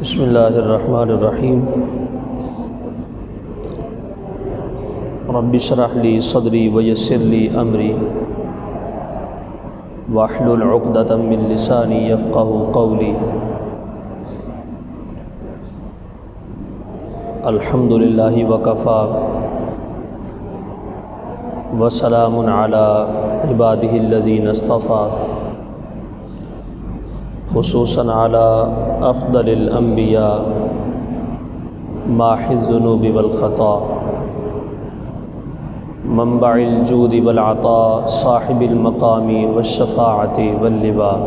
بسم اللہ الرحمن الرحیم رب اشرح لی صدری ویسر لی امری واحلل عقدۃ من لسانی یفقہوا قولی۔ الحمد للہ وکفی وسلام علی عبادہ الذین اصطفیٰ، خصوصاً علی افضل الانبیاء ماحی الذنوب والخطا، منبع الجود والعطاء، صاحب المقام والشفاعۃ واللواء،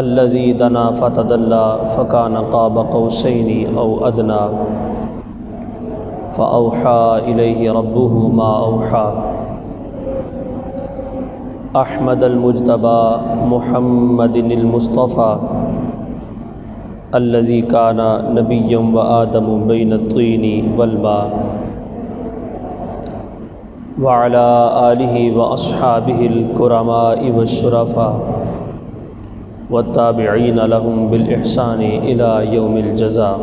الذی دنا فتدلی فکان قاب قوسین او ادنی فاوحی الیہ ربہ ما اوحی۔ احمد المجتبی محمد المصطفیٰ الذی کان نبیا و آدم بین الطین والماء، وعلی آلہ و اصحابہ الکرماء والشرفاء والتابعین لہم بالاحسان الی یوم الجزاء۔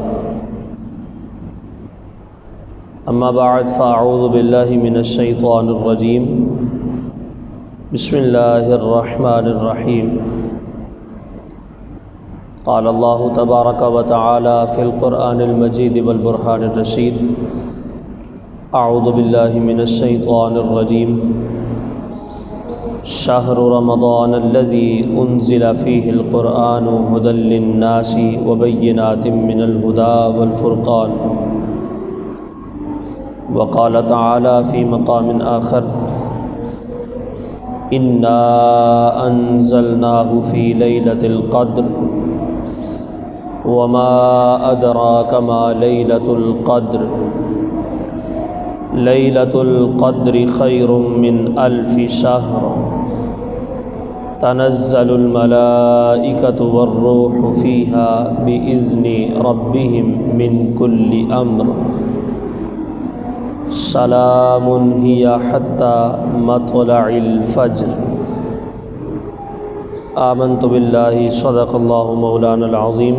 اما بعد فاعوذ باللہ من الشیطان الرجیم، بسم اللہ الرحمن الرحیم۔ قال اللہ تبارک و تعالی فی القرآن المجید والبرہان الرشید، اعوذ باللہ من الشیطان الرجیم۔ شہر رمضان الذی انزل فیہ القرآن ھدی للناس وبینات من الھدی والفرقان۔ وقال تعالی فی مقام آخر، انا انزلناہ فی لیلۃ القدر وما ادراک ما لیلۃ القدر، لیلۃ القدر خیر من الف شہر، تنزل الملائکۃ والروح فیہا بإذن ربہم من کل امر، سلام ہی حتی مطلع الفجر۔ آمنت باللہ، صدق اللہ مولانا العظیم،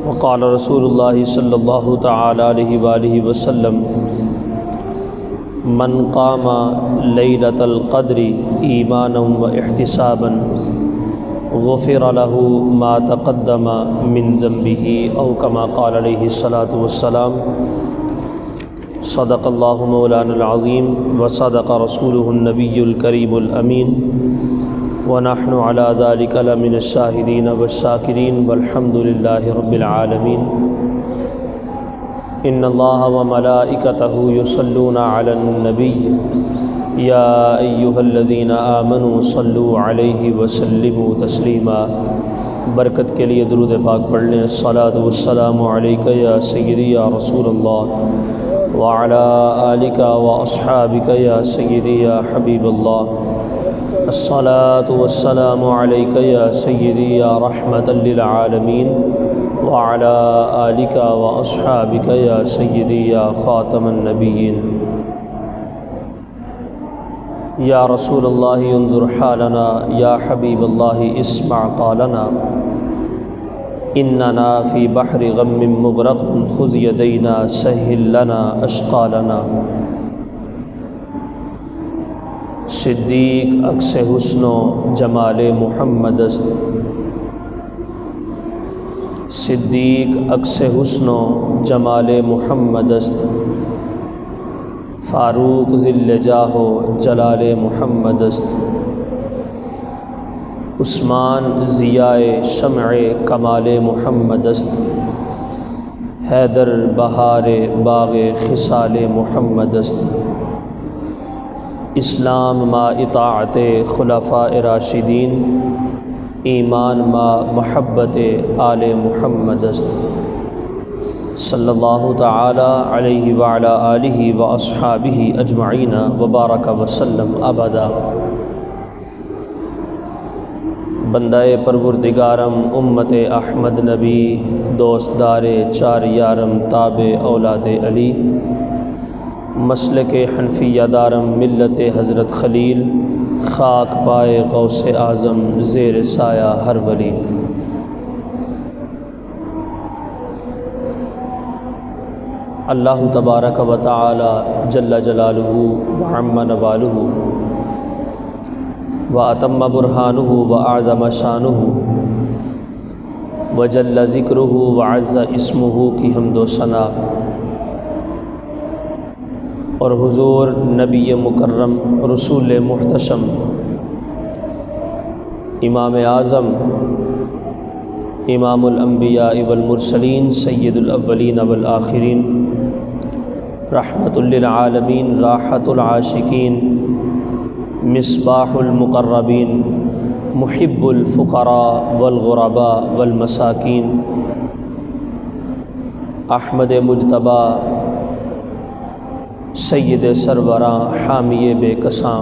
وقال رسول اللہ صلی اللہ تعالی علیہ وآلہ وسلم، من قام لیلۃ القدر ایمانا و احتسابا غفر له ما تقدم من ذنبہ، او کما قال علیہ الصلاۃ والسلام۔ صدق اللہ مولانا العظیم وصدق رسولہ النبی الکریم الامین، ونحن علی ذلک لمن الشاہدین والشاکرین، والحمد للہ رب العالمین۔ ان اللہ وملائکتہ یصلون علی النبی، یا ایہا الذین آمنوا صلوا علیہ وسلموا تسلیما۔ برکت کے لیے درود پاک پڑھ لیں۔ الصلاۃ والسلام علیک یا سیدی یا رسول اللہ، وعلی آلک واصحابک یا سیدی یا حبیب اللہ۔ الصلاۃ والسلام علیک یا سیدی یا رحمۃ للعالمین، وعلی آلک واصحابک یا سیدی یا خاتم النبیین۔ یا رسول اللہ انظر حالنا، یا حبیب اللہ اسمع قالنا، اننا فی بحر غم مغرق، خذ یدینا سہل لنا اشقالنا۔ صدیق عکس حسن و جمال محمد است، صدیق عکس حسن و جمال محمد است، فاروق ذل جاہ و جلال محمد است، عثمان ضیاء شمع کمال محمد است، حیدر بہار باغ خصال محمد است، اسلام ما اطاعت خلفاء راشدین، ایمان ما محبت آل محمد است، صلی اللہ تعالی علیہ وعلی آلہ واصحابہ اجمعین وبارک وسلم ابدا۔ بندہ پروردگارم امت احمد نبی، دوست دار چار یارم تابع اولاد علی، مسلک حنفیہ دارم ملت حضرت خلیل، خاک پائے غوث اعظم زیر سایہ ہر ولی۔ اللہ تبارک و تعالی جل جلالہ وعم نوالہ واتم برہانہ واعظم شانہ وجل ذکرہ وعز اسمہ کی حمد و ثنا، اور حضور نبی مکرم رسول محتشم امام اعظم امام الانبیاء والمرسلین سید الاولین والآخرین رحمت للعالمین راحت العاشقین مصباح المقربین محب الفقراء والغرباء والمساکین احمد مجتبی سید سروراں حامی بے کساں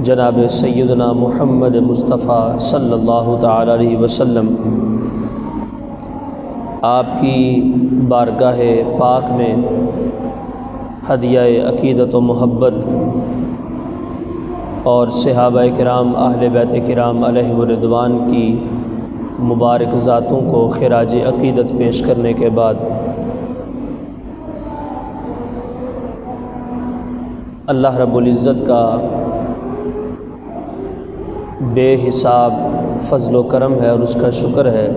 جناب سیدنا محمد مصطفیٰ صلی اللہ تعالی علیہ وسلم آپ کی بارگاہ پاک میں ہدیہ عقیدت و محبت اور صحابہ کرام اہل بیت کرام علیہم الرضوان کی مبارک ذاتوں کو خراج عقیدت پیش کرنے کے بعد اللہ رب العزت کا بے حساب فضل و کرم ہے اور اس کا شکر ہے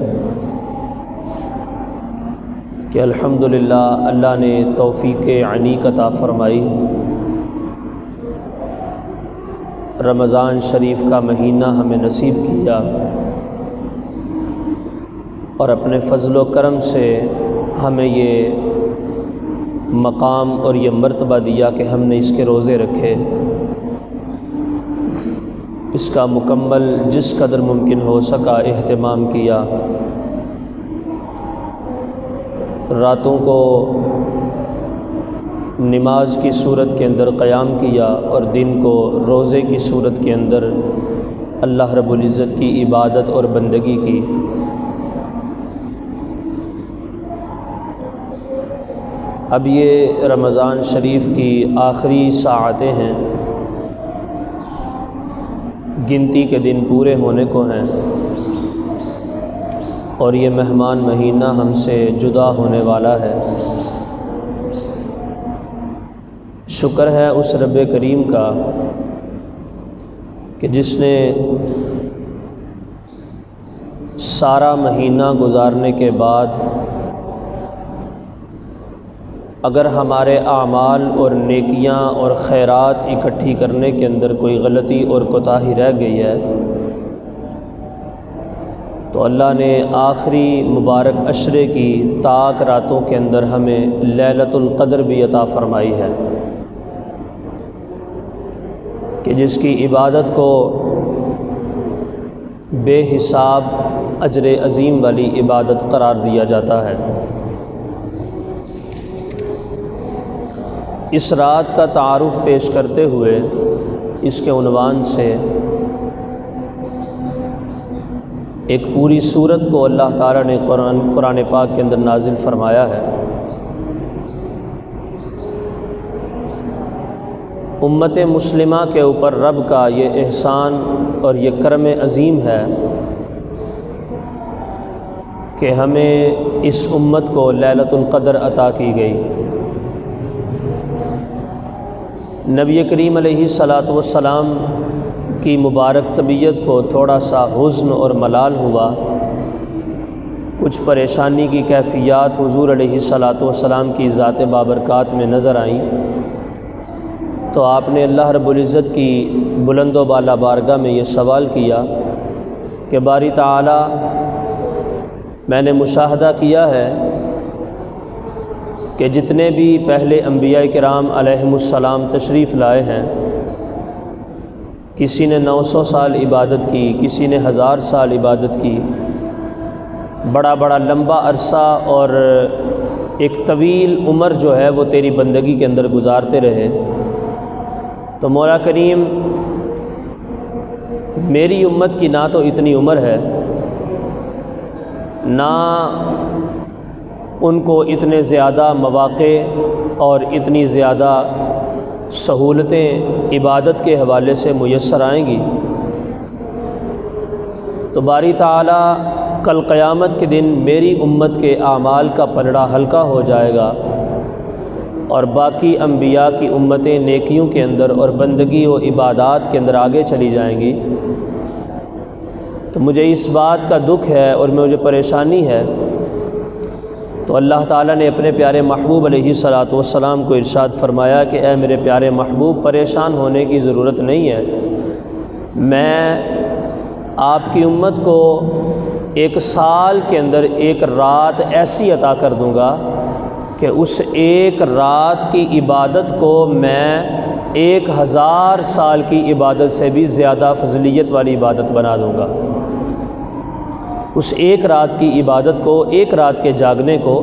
کہ الحمدللہ اللہ نے توفیق عنیق عطا فرمائی، رمضان شریف کا مہینہ ہمیں نصیب کیا اور اپنے فضل و کرم سے ہمیں یہ مقام اور یہ مرتبہ دیا کہ ہم نے اس کے روزے رکھے، اس کا مکمل جس قدر ممکن ہو سکا اہتمام کیا، راتوں کو نماز کی صورت کے اندر قیام کیا اور دن کو روزے کی صورت کے اندر اللہ رب العزت کی عبادت اور بندگی کی۔ اب یہ رمضان شریف کی آخری ساعتیں ہیں، گنتی کے دن پورے ہونے کو ہیں اور یہ مہمان مہینہ ہم سے جدا ہونے والا ہے۔ شکر ہے اس رب کریم کا کہ جس نے سارا مہینہ گزارنے کے بعد اگر ہمارے اعمال اور نیکیاں اور خیرات اکٹھی کرنے کے اندر کوئی غلطی اور کوتاہی رہ گئی ہے تو اللہ نے آخری مبارک عشرے کی طاق راتوں کے اندر ہمیں لیلۃ القدر بھی عطا فرمائی ہے کہ جس کی عبادت کو بے حساب اجر عظیم والی عبادت قرار دیا جاتا ہے۔ اس رات کا تعارف پیش کرتے ہوئے اس کے عنوان سے ایک پوری سورت کو اللہ تعالیٰ نے قرآن پاک کے اندر نازل فرمایا ہے۔ امت مسلمہ کے اوپر رب کا یہ احسان اور یہ کرم عظیم ہے کہ ہمیں اس امت کو لیلۃ القدر عطا کی گئی۔ نبی کریم علیہ السلام کی مبارک طبیعت کو تھوڑا سا حزن اور ملال ہوا، کچھ پریشانی کی کیفیات حضور علیہ السلام کی ذات بابرکات میں نظر آئیں، تو آپ نے اللہ رب العزت کی بلند و بالا بارگاہ میں یہ سوال کیا کہ باری تعالی، میں نے مشاہدہ کیا ہے کہ جتنے بھی پہلے انبیاء کرام علیہم السلام تشریف لائے ہیں، کسی نے 900 سال عبادت کی، کسی نے 1000 سال عبادت کی، بڑا بڑا لمبا عرصہ اور ایک طویل عمر جو ہے وہ تیری بندگی کے اندر گزارتے رہے، تو مولا کریم میری امت کی نہ تو اتنی عمر ہے، نہ ان کو اتنے زیادہ مواقع اور اتنی زیادہ سہولتیں عبادت کے حوالے سے میسر آئیں گی تو باری تعالیٰ کل قیامت کے دن میری امت کے اعمال کا پلڑا ہلکا ہو جائے گا اور باقی انبیاء کی امتیں نیکیوں کے اندر اور بندگی و عبادات کے اندر آگے چلی جائیں گی۔ تو مجھے اس بات کا دکھ ہے اور مجھے پریشانی ہے، تو اللہ تعالیٰ نے اپنے پیارے محبوب علیہ الصلاۃ والسلام کو ارشاد فرمایا کہ اے میرے پیارے محبوب، پریشان ہونے کی ضرورت نہیں ہے، میں آپ کی امت کو ایک سال کے اندر ایک رات ایسی عطا کر دوں گا کہ اس ایک رات کی عبادت کو میں 1000 سال کی عبادت سے بھی زیادہ فضیلت والی عبادت بنا دوں گا۔ اس ایک رات کی عبادت کو، ایک رات کے جاگنے کو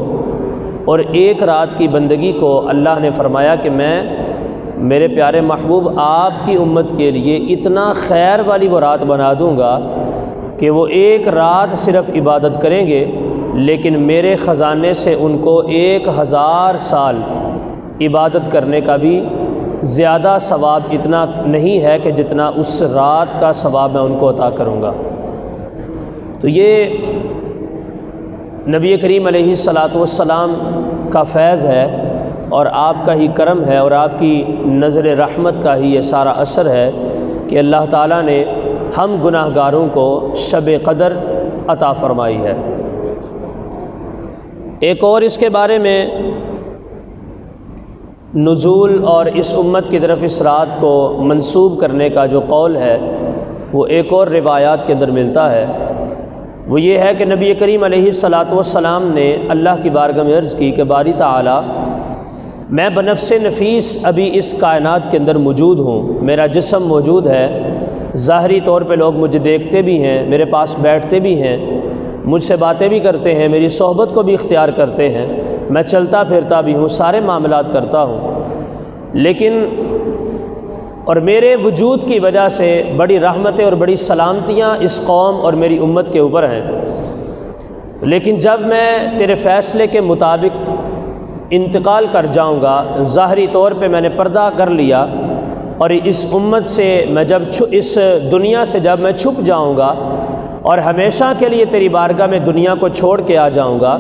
اور ایک رات کی بندگی کو اللہ نے فرمایا کہ میں میرے پیارے محبوب آپ کی امت کے لیے اتنا خیر والی وہ رات بنا دوں گا کہ وہ ایک رات صرف عبادت کریں گے، لیکن میرے خزانے سے ان کو 1000 سال عبادت کرنے کا بھی زیادہ ثواب اتنا نہیں ہے کہ جتنا اس رات کا ثواب میں ان کو عطا کروں گا۔ تو یہ نبی کریم علیہ الصلاۃ والسلام کا فیض ہے اور آپ کا ہی کرم ہے اور آپ کی نظر رحمت کا ہی یہ سارا اثر ہے کہ اللہ تعالیٰ نے ہم گناہ گاروں کو شب قدر عطا فرمائی ہے۔ ایک اور اس کے بارے میں نزول اور اس امت کی طرف اس رات کو منسوب کرنے کا جو قول ہے وہ ایک اور روایات کے اندر ملتا ہے، وہ یہ ہے کہ نبی کریم علیہ الصلاۃ والسلام نے اللہ کی بارگاہ میں عرض کی کہ باری تعالیٰ، میں بنفس نفیس ابھی اس کائنات کے اندر موجود ہوں، میرا جسم موجود ہے، ظاہری طور پہ لوگ مجھے دیکھتے بھی ہیں، میرے پاس بیٹھتے بھی ہیں، مجھ سے باتیں بھی کرتے ہیں، میری صحبت کو بھی اختیار کرتے ہیں، میں چلتا پھرتا بھی ہوں، سارے معاملات کرتا ہوں، لیکن اور میرے وجود کی وجہ سے بڑی رحمتیں اور بڑی سلامتیاں اس قوم اور میری امت کے اوپر ہیں، لیکن جب میں تیرے فیصلے کے مطابق انتقال کر جاؤں گا، ظاہری طور پہ میں نے پردہ کر لیا اور اس امت سے میں جب اس دنیا سے جب میں چھپ جاؤں گا اور ہمیشہ کے لیے تیری بارگاہ میں دنیا کو چھوڑ کے آ جاؤں گا،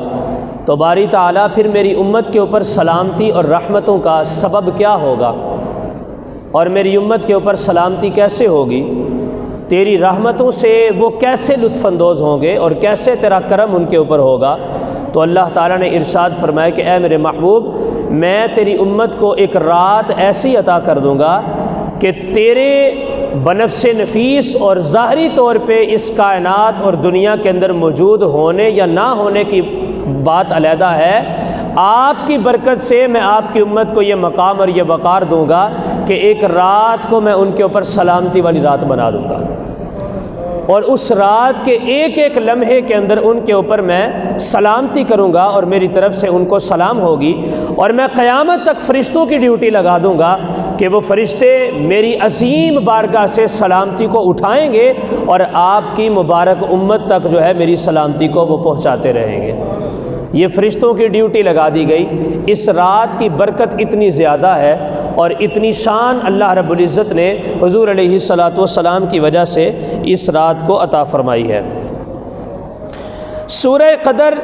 تو باری تعالیٰ پھر میری امت کے اوپر سلامتی اور رحمتوں کا سبب کیا ہوگا اور میری امت کے اوپر سلامتی کیسے ہوگی، تیری رحمتوں سے وہ کیسے لطف اندوز ہوں گے اور کیسے تیرا کرم ان کے اوپر ہوگا۔ تو اللہ تعالیٰ نے ارشاد فرمایا کہ اے میرے محبوب، میں تیری امت کو ایک رات ایسی عطا کر دوں گا کہ تیرے بنفس نفیس اور ظاہری طور پہ اس کائنات اور دنیا کے اندر موجود ہونے یا نہ ہونے کی بات علیحدہ ہے، آپ کی برکت سے میں آپ کی امت کو یہ مقام اور یہ وقار دوں گا کہ ایک رات کو میں ان کے اوپر سلامتی والی رات بنا دوں گا اور اس رات کے ایک ایک لمحے کے اندر ان کے اوپر میں سلامتی کروں گا اور میری طرف سے ان کو سلام ہوگی، اور میں قیامت تک فرشتوں کی ڈیوٹی لگا دوں گا کہ وہ فرشتے میری عظیم بارگاہ سے سلامتی کو اٹھائیں گے اور آپ کی مبارک امت تک جو ہے میری سلامتی کو وہ پہنچاتے رہیں گے۔ یہ فرشتوں کی ڈیوٹی لگا دی گئی۔ اس رات کی برکت اتنی زیادہ ہے اور اتنی شان اللہ رب العزت نے حضور علیہ الصلاۃ والسلام کی وجہ سے اس رات کو عطا فرمائی ہے۔ سورہ قدر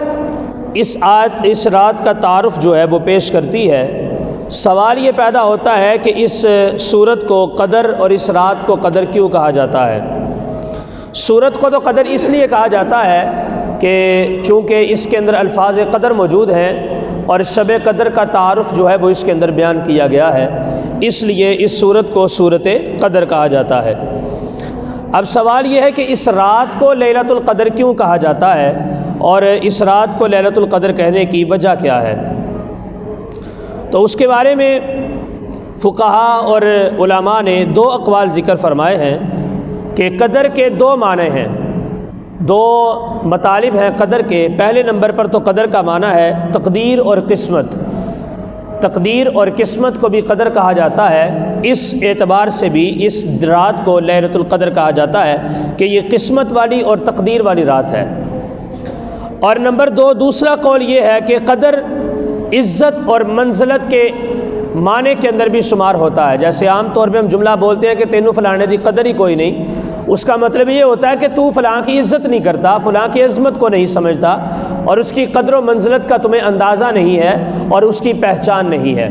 اس رات کا تعارف جو ہے وہ پیش کرتی ہے۔ سوال یہ پیدا ہوتا ہے کہ اس سورت کو قدر اور اس رات کو قدر کیوں کہا جاتا ہے؟ سورت کو تو قدر اس لیے کہا جاتا ہے کہ چونکہ اس کے اندر الفاظ قدر موجود ہیں اور شب قدر کا تعارف جو ہے وہ اس کے اندر بیان کیا گیا ہے، اس لیے اس سورت کو سورت قدر کہا جاتا ہے۔ اب سوال یہ ہے کہ اس رات کو لیلۃ القدر کیوں کہا جاتا ہے اور اس رات کو لیلۃ القدر کہنے کی وجہ کیا ہے؟ تو اس کے بارے میں فقہا اور علماء نے 2 اقوال ذکر فرمائے ہیں کہ قدر کے 2 معنی ہیں، 2 مطالب ہیں قدر کے۔ پہلے نمبر پر تو قدر کا معنی ہے تقدیر اور قسمت۔ تقدیر اور قسمت کو بھی قدر کہا جاتا ہے، اس اعتبار سے بھی اس رات کو لیلۃ القدر کہا جاتا ہے کہ یہ قسمت والی اور تقدیر والی رات ہے۔ اور نمبر 2 دوسرا قول یہ ہے کہ قدر عزت اور منزلت کے معنی کے اندر بھی شمار ہوتا ہے۔ جیسے عام طور پہ ہم جملہ بولتے ہیں کہ تینوں فلانے دی قدر ہی کوئی نہیں، اس کا مطلب یہ ہوتا ہے کہ تو فلاں کی عزت نہیں کرتا، فلاں کی عظمت کو نہیں سمجھتا، اور اس کی قدر و منزلت کا تمہیں اندازہ نہیں ہے اور اس کی پہچان نہیں ہے۔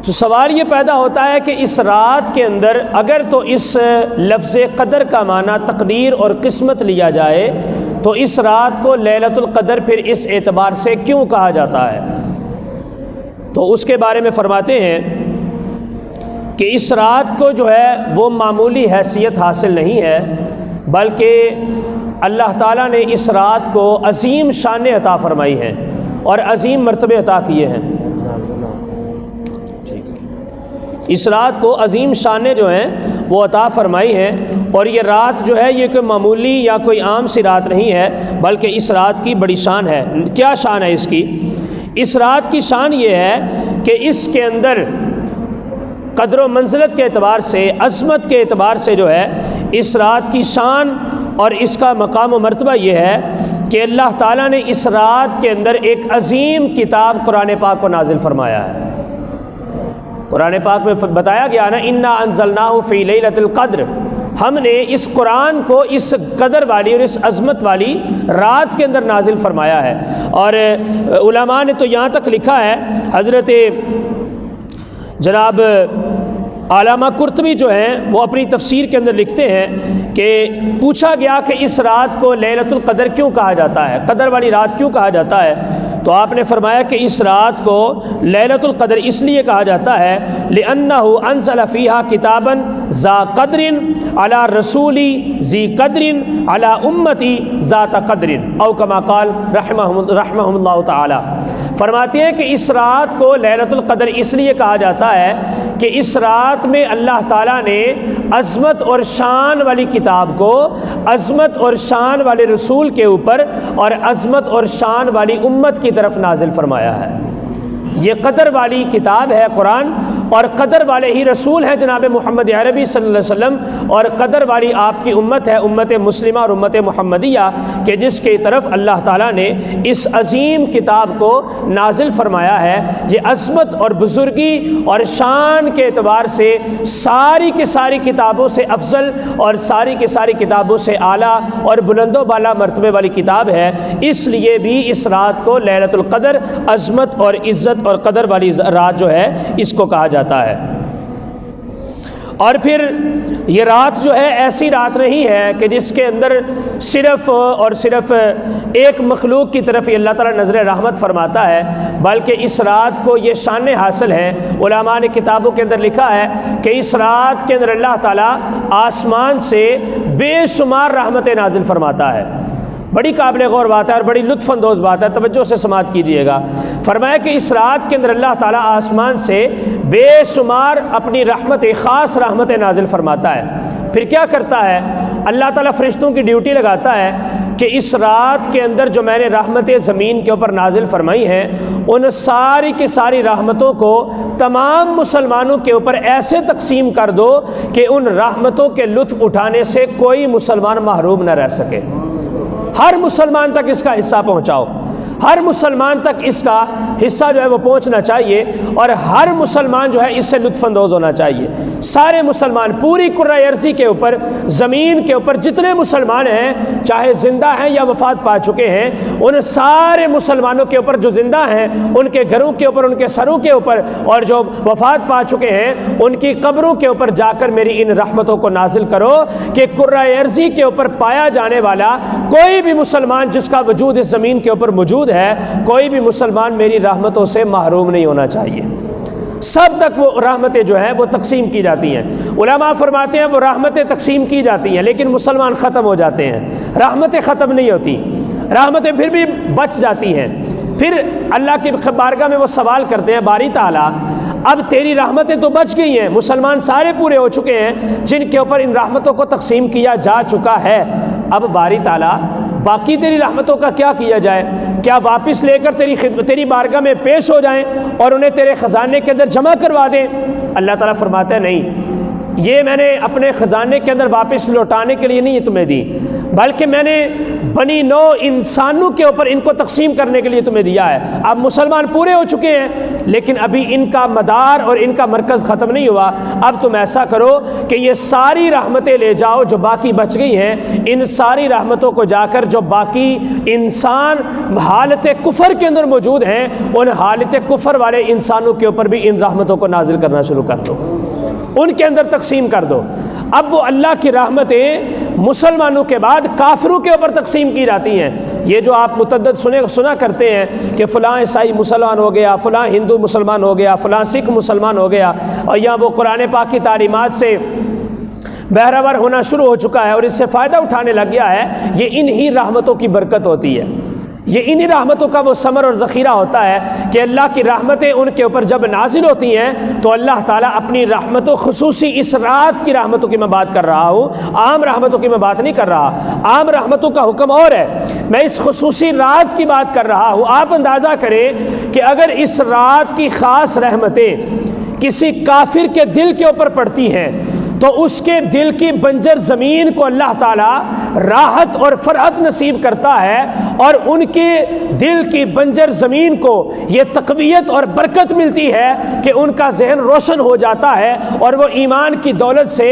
تو سوال یہ پیدا ہوتا ہے کہ اس رات کے اندر اگر تو اس لفظ قدر کا معنی تقدیر اور قسمت لیا جائے تو اس رات کو لیلۃ القدر پھر اس اعتبار سے کیوں کہا جاتا ہے؟ تو اس کے بارے میں فرماتے ہیں کہ اس رات کو جو ہے وہ معمولی حیثیت حاصل نہیں ہے، بلکہ اللہ تعالیٰ نے اس رات کو عظیم شان عطا فرمائی ہے اور عظیم مرتبے عطا کیے ہیں۔ اس رات کو عظیم شانیں جو ہیں وہ عطا فرمائی ہیں، اور یہ رات جو ہے یہ کوئی معمولی یا کوئی عام سی رات نہیں ہے، بلکہ اس رات کی بڑی شان ہے۔ کیا شان ہے اس کی؟ اس رات کی شان یہ ہے کہ اس کے اندر قدر و منزلت کے اعتبار سے، عظمت کے اعتبار سے جو ہے اس رات کی شان اور اس کا مقام و مرتبہ یہ ہے کہ اللہ تعالیٰ نے اس رات کے اندر ایک عظیم کتاب قرآن پاک کو نازل فرمایا ہے۔ قرآن پاک میں بتایا گیا نا، انا انزلناہ فی لیلۃ القدر، ہم نے اس قرآن کو اس قدر والی اور اس عظمت والی رات کے اندر نازل فرمایا ہے۔ اور علماء نے تو یہاں تک لکھا ہے، حضرت جناب علامہ قرطبی جو ہیں وہ اپنی تفسیر کے اندر لکھتے ہیں کہ پوچھا گیا کہ اس رات کو لیلۃ القدر کیوں کہا جاتا ہے، قدر والی رات کیوں کہا جاتا ہے؟ تو آپ نے فرمایا کہ اس رات کو لیلۃ القدر اس لیے کہا جاتا ہے لِأَنَّهُ أَنزَلَ فِيهَا كِتَابًا ذَا قَدْرٍ عَلَى رَسُولِ ذِي قَدْرٍ عَلَى أُمَّتِ ذَاتَ قَدْرٍ او کما قال رحمہم اللہ تعالی۔ فرماتے ہیں کہ اس رات کو لیلۃ القدر اس لیے کہا جاتا ہے کہ اس رات میں اللہ تعالیٰ نے عظمت اور شان والی کتاب کو عظمت اور شان والے رسول کے اوپر اور عظمت اور شان والی امت کی طرف نازل فرمایا ہے۔ یہ قدر والی کتاب ہے قرآن، اور قدر والے ہی رسول ہیں جناب محمد عربی صلی اللہ علیہ وسلم، اور قدر والی آپ کی امت ہے، امت مسلمہ اور امت محمدیہ، کہ جس کی طرف اللہ تعالیٰ نے اس عظیم کتاب کو نازل فرمایا ہے۔ یہ عظمت اور بزرگی اور شان کے اعتبار سے ساری کی ساری کتابوں سے افضل اور ساری کی ساری کتابوں سے اعلیٰ اور بلند و بالا مرتبے والی کتاب ہے، اس لیے بھی اس رات کو لیلۃ القدر، عظمت اور عزت اور قدر والی رات جو ہے اس کو کہا جاتا ہے۔ اور پھر یہ رات جو ہے ایسی رات نہیں ہے کہ جس کے اندر صرف اور صرف ایک مخلوق کی طرف ہی اللہ تعالیٰ نظر رحمت فرماتا ہے، بلکہ اس رات کو یہ شان حاصل ہے۔ علماء نے کتابوں کے اندر لکھا ہے کہ اس رات کے اندر اللہ تعالیٰ آسمان سے بے شمار رحمتیں نازل فرماتا ہے۔ بڑی قابل غور بات ہے اور بڑی لطف اندوز بات ہے، توجہ سے سماعت کیجئے گا۔ فرمایا کہ اس رات کے اندر اللہ تعالیٰ آسمان سے بے شمار اپنی خاص رحمتیں نازل فرماتا ہے۔ پھر کیا کرتا ہے؟ اللہ تعالیٰ فرشتوں کی ڈیوٹی لگاتا ہے کہ اس رات کے اندر جو میں نے رحمتیں زمین کے اوپر نازل فرمائی ہیں، ان ساری کی ساری رحمتوں کو تمام مسلمانوں کے اوپر ایسے تقسیم کر دو کہ ان رحمتوں کے لطف اٹھانے سے کوئی مسلمان محروم نہ رہ سکے۔ ہر مسلمان تک اس کا حصہ پہنچاؤ، ہر مسلمان تک اس کا حصہ جو ہے وہ پہنچنا چاہیے، اور ہر مسلمان جو ہے اس سے لطف اندوز ہونا چاہیے۔ سارے مسلمان پوری کرۂ ارضی کے اوپر، زمین کے اوپر جتنے مسلمان ہیں، چاہے زندہ ہیں یا وفات پا چکے ہیں، ان سارے مسلمانوں کے اوپر جو زندہ ہیں ان کے گھروں کے اوپر، ان کے سروں کے اوپر، اور جو وفات پا چکے ہیں ان کی قبروں کے اوپر جا کر میری ان رحمتوں کو نازل کرو کہ کرۂ ارضی کے اوپر پایا جانے والا کوئی بھی مسلمان جس کا وجود اس زمین کے اوپر موجود ہے، کوئی بھی مسلمان میری رحمتوں سے محروم نہیں ہونا چاہیے۔ سب تک وہ رحمتیں جو ہیں وہ تقسیم کی جاتی ہیں۔ علماء فرماتے ہیں وہ رحمتیں تقسیم کی جاتی ہیں لیکن مسلمان ختم ہو جاتے ہیں، رحمتیں ختم نہیں ہوتی، رحمتیں پھر بھی بچ جاتی ہیں۔ پھر اللہ کی بارگاہ میں وہ سوال کرتے ہیں، باری تعالیٰ اب تیری رحمتیں تو بچ گئی ہیں، مسلمان سارے پورے ہو چکے ہیں جن کے اوپر ان رحمتوں کو تقسیم کیا جا چکا ہے، اب باری تعالیٰ باقی تیری رحمتوں کا کیا کیا جائے؟ کیا واپس لے کر تیری بارگاہ میں پیش ہو جائیں اور انہیں تیرے خزانے کے اندر جمع کروا دیں؟ اللہ تعالیٰ فرماتا ہے نہیں، یہ میں نے اپنے خزانے کے اندر واپس لوٹانے کے لیے نہیں تمہیں دی، بلکہ میں نے بنی نو انسانوں کے اوپر ان کو تقسیم کرنے کے لیے تمہیں دیا ہے۔ اب مسلمان پورے ہو چکے ہیں، لیکن ابھی ان کا مدار اور ان کا مرکز ختم نہیں ہوا۔ اب تم ایسا کرو کہ یہ ساری رحمتیں لے جاؤ جو باقی بچ گئی ہیں، ان ساری رحمتوں کو جا کر جو باقی انسان حالت کفر کے اندر موجود ہیں، ان حالت کفر والے انسانوں کے اوپر بھی ان رحمتوں کو نازل کرنا شروع کر دو، ان کے اندر تقسیم کر دو۔ اب وہ اللہ کی رحمتیں مسلمانوں کے بعد کافروں کے اوپر تقسیم کی جاتی ہیں۔ یہ جو آپ متعدد سنا کرتے ہیں کہ فلاں عیسائی مسلمان ہو گیا، فلاں ہندو مسلمان ہو گیا، فلاں سکھ مسلمان ہو گیا، اور یا وہ قرآن پاک کی تعلیمات سے بہرور ہونا شروع ہو چکا ہے اور اس سے فائدہ اٹھانے لگ گیا ہے، یہ انہی رحمتوں کی برکت ہوتی ہے، یہ انہی رحمتوں کا وہ ثمر اور ذخیرہ ہوتا ہے کہ اللہ کی رحمتیں ان کے اوپر جب نازل ہوتی ہیں تو اللہ تعالیٰ اپنی رحمتوں، خصوصی اس رات کی رحمتوں کی میں بات کر رہا ہوں، عام رحمتوں کی میں بات نہیں کر رہا، عام رحمتوں کا حکم اور ہے، میں اس خصوصی رات کی بات کر رہا ہوں۔ آپ اندازہ کریں کہ اگر اس رات کی خاص رحمتیں کسی کافر کے دل کے اوپر پڑتی ہیں تو اس کے دل کی بنجر زمین کو اللہ تعالیٰ راحت اور فرحت نصیب کرتا ہے، اور ان کے دل کی بنجر زمین کو یہ تقویت اور برکت ملتی ہے کہ ان کا ذہن روشن ہو جاتا ہے اور وہ ایمان کی دولت سے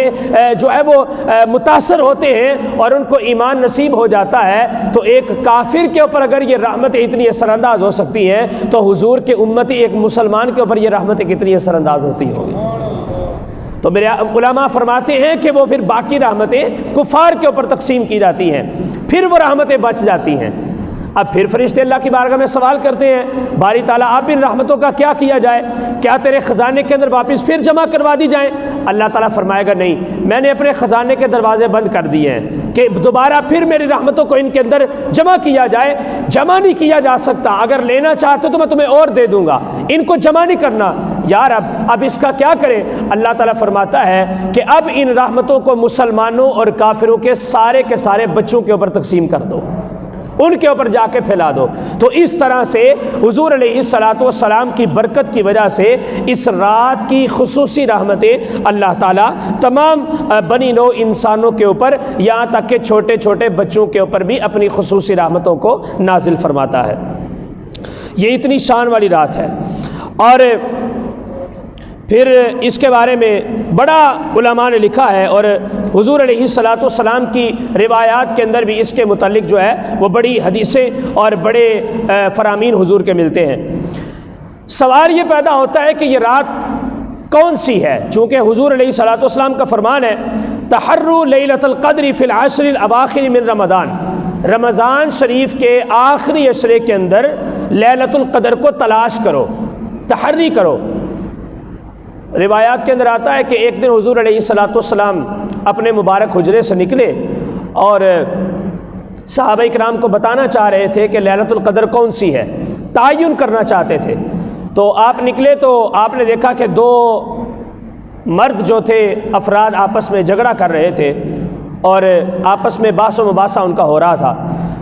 جو ہے وہ متاثر ہوتے ہیں اور ان کو ایمان نصیب ہو جاتا ہے۔ تو ایک کافر کے اوپر اگر یہ رحمتیں اتنی اثر انداز ہو سکتی ہیں تو حضور کے امتی ایک مسلمان کے اوپر یہ رحمتیں کتنی اثر انداز ہوتی ہوں گی۔ تو میرے علماء فرماتے ہیں کہ وہ پھر باقی رحمتیں کفار کے اوپر تقسیم کی جاتی ہیں، پھر وہ رحمتیں بچ جاتی ہیں۔ اب پھر فرشتے اللہ کی بارگاہ میں سوال کرتے ہیں، باری تعالیٰ اب ان رحمتوں کا کیا کیا جائے؟ کیا تیرے خزانے کے اندر واپس پھر جمع کروا دی جائیں؟ اللہ تعالیٰ فرمائے گا نہیں، میں نے اپنے خزانے کے دروازے بند کر دیے ہیں کہ دوبارہ پھر میری رحمتوں کو ان کے اندر جمع کیا جائے۔ جمع نہیں کیا جا سکتا، اگر لینا چاہتے تو میں تمہیں اور دے دوں گا، ان کو جمع نہیں کرنا۔ یار اب اس کا کیا کریں؟ اللہ تعالیٰ فرماتا ہے کہ اب ان رحمتوں کو مسلمانوں اور کافروں کے سارے بچوں کے اوپر تقسیم کر دو، ان کے اوپر جا کے پھیلا دو۔ تو اس طرح سے حضور علیہ الصلاۃ والسلام کی برکت کی وجہ سے اس رات کی خصوصی رحمتیں اللہ تعالیٰ تمام بنی نوع انسانوں کے اوپر، یہاں تک کہ چھوٹے چھوٹے بچوں کے اوپر بھی اپنی خصوصی رحمتوں کو نازل فرماتا ہے۔ یہ اتنی شان والی رات ہے۔ اور پھر اس کے بارے میں بڑا علماء نے لکھا ہے، اور حضور علیہ الصلاۃ والسلام کی روایات کے اندر بھی اس کے متعلق جو ہے وہ بڑی حدیثیں اور بڑے فرامین حضور کے ملتے ہیں۔ سوال یہ پیدا ہوتا ہے کہ یہ رات کون سی ہے؟ چونکہ حضور علیہ الصلاۃ والسلام کا فرمان ہے تحروا لیلۃ القدر فی العشر الاواخر من رمضان، رمضان شریف کے آخری عشرے کے اندر لیلۃ القدر کو تلاش کرو، تحری کرو۔ روایات کے اندر آتا ہے کہ ایک دن حضور علیہ الصلاۃ والسلام اپنے مبارک حجرے سے نکلے اور صحابہ اکرام کو بتانا چاہ رہے تھے کہ لیلۃ القدر کون سی ہے، تعین کرنا چاہتے تھے۔ تو آپ نکلے تو آپ نے دیکھا کہ دو مرد جو تھے افراد آپس میں جھگڑا کر رہے تھے اور آپس میں بحث و مباحثہ ان کا ہو رہا تھا۔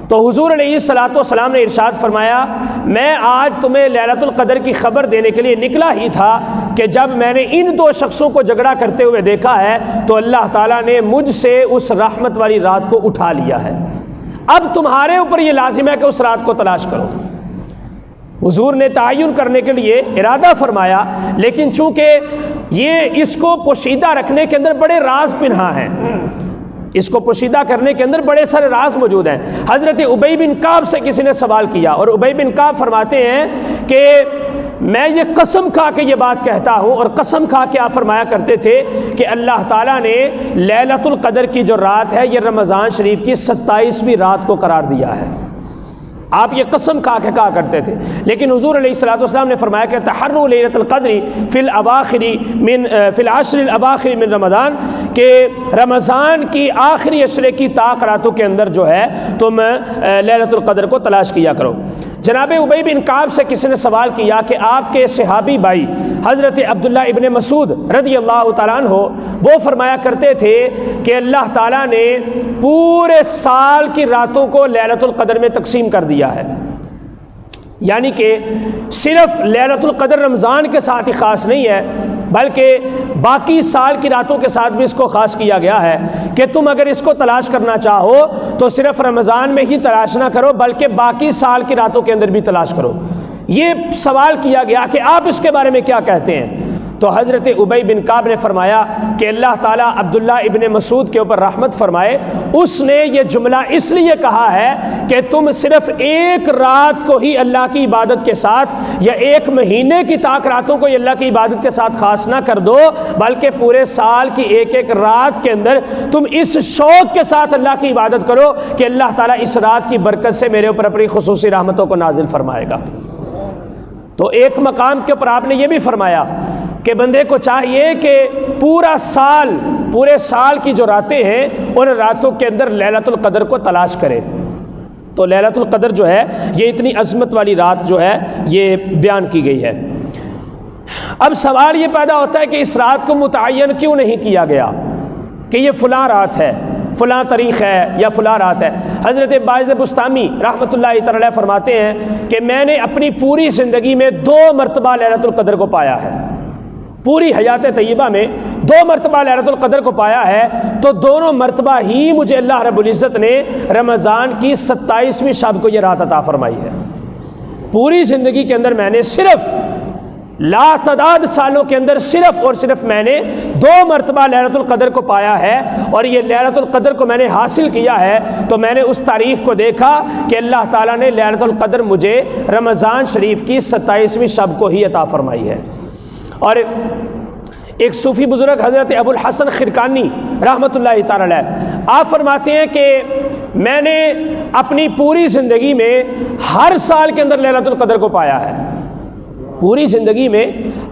تو حضور علیہ الصلاۃ والسلام نے ارشاد فرمایا، میں آج تمہیں لیلۃ القدر کی خبر دینے کے لیے نکلا ہی تھا کہ جب میں نے ان دو شخصوں کو جھگڑا کرتے ہوئے دیکھا ہے تو اللہ تعالیٰ نے مجھ سے اس رحمت والی رات کو اٹھا لیا ہے، اب تمہارے اوپر یہ لازم ہے کہ اس رات کو تلاش کرو۔ حضور نے تعین کرنے کے لیے ارادہ فرمایا، لیکن چونکہ یہ اس کو پوشیدہ رکھنے کے اندر بڑے راز پنہاں ہیں، اس کو پوشیدہ کرنے کے اندر بڑے سارے راز موجود ہیں۔ حضرت ابی بن کعب سے کسی نے سوال کیا اور ابی بن کعب فرماتے ہیں کہ میں یہ قسم کھا کے یہ بات کہتا ہوں، اور قسم کھا کے آپ فرمایا کرتے تھے کہ اللہ تعالیٰ نے لیلۃ القدر کی جو رات ہے یہ رمضان شریف کی 27ویں رات کو قرار دیا ہے۔ آپ یہ قسم کھا کے کہا کرتے تھے، لیکن حضور علیہ الصلوۃ والسلام نے فرمایا کہ تحروا لیلۃ القدر فی العشر الاواخر من رمضان، کہ رمضان کی آخری عشرے کی طاق راتوں کے اندر جو ہے تم لیلۃ القدر کو تلاش کیا کرو۔ جناب ابی بن کعب سے کسی نے سوال کیا کہ آپ کے صحابی بھائی حضرت عبداللہ ابن مسعود رضی اللہ تعالیٰ عنہ وہ فرمایا کرتے تھے کہ اللہ تعالیٰ نے پورے سال کی راتوں کو لیلۃ القدر میں تقسیم کر دیا ہے، یعنی کہ صرف لیلۃ القدر رمضان کے ساتھ ہی خاص نہیں ہے، بلکہ باقی سال کی راتوں کے ساتھ بھی اس کو خاص کیا گیا ہے کہ تم اگر اس کو تلاش کرنا چاہو تو صرف رمضان میں ہی تلاش نہ کرو بلکہ باقی سال کی راتوں کے اندر بھی تلاش کرو۔ یہ سوال کیا گیا کہ آپ اس کے بارے میں کیا کہتے ہیں؟ تو حضرت ابی بن کعب نے فرمایا کہ اللہ تعالیٰ عبداللہ ابن مسعود کے اوپر رحمت فرمائے، اس نے یہ جملہ اس لیے کہا ہے کہ تم صرف ایک رات کو ہی اللہ کی عبادت کے ساتھ یا ایک مہینے کی طاق راتوں کو اللہ کی عبادت کے ساتھ خاص نہ کر دو، بلکہ پورے سال کی ایک ایک رات کے اندر تم اس شوق کے ساتھ اللہ کی عبادت کرو کہ اللہ تعالیٰ اس رات کی برکت سے میرے اوپر اپنی خصوصی رحمتوں کو نازل فرمائے گا۔ تو ایک مقام کے اوپر آپ نے یہ بھی فرمایا کہ بندے کو چاہیے کہ پورے سال کی جو راتیں ہیں ان راتوں کے اندر لیلۃ القدر کو تلاش کرے۔ تو لیلۃ القدر جو ہے یہ اتنی عظمت والی رات جو ہے یہ بیان کی گئی ہے۔ اب سوال یہ پیدا ہوتا ہے کہ اس رات کو متعین کیوں نہیں کیا گیا کہ یہ فلاں رات ہے، فلاں تاریخ ہے یا فلاں رات ہے؟ حضرت باعث بستامی رحمۃ اللہ تعالی فرماتے ہیں کہ میں نے اپنی پوری زندگی میں 2 مرتبہ لیلۃ القدر کو پایا ہے، پوری حیات طیبہ میں 2 مرتبہ لیلۃ القدر کو پایا ہے، تو دونوں مرتبہ ہی مجھے اللہ رب العزت نے رمضان کی 27ویں شب کو یہ رات عطا فرمائی ہے۔ پوری زندگی کے اندر میں نے صرف لا تعداد سالوں کے اندر صرف اور صرف میں نے 2 مرتبہ لیلۃ القدر کو پایا ہے، اور یہ لیلۃ القدر کو میں نے حاصل کیا ہے تو میں نے اس تاریخ کو دیکھا کہ اللہ تعالیٰ نے لیلۃ القدر مجھے رمضان شریف کی 27ویں شب کو ہی عطا فرمائی ہے۔ اور ایک صوفی بزرگ حضرت ابو الحسن خرقانی رحمۃ اللہ تعالی علیہ آپ فرماتے ہیں کہ میں نے اپنی پوری زندگی میں ہر سال کے اندر لیلۃ القدر کو پایا ہے، پوری زندگی میں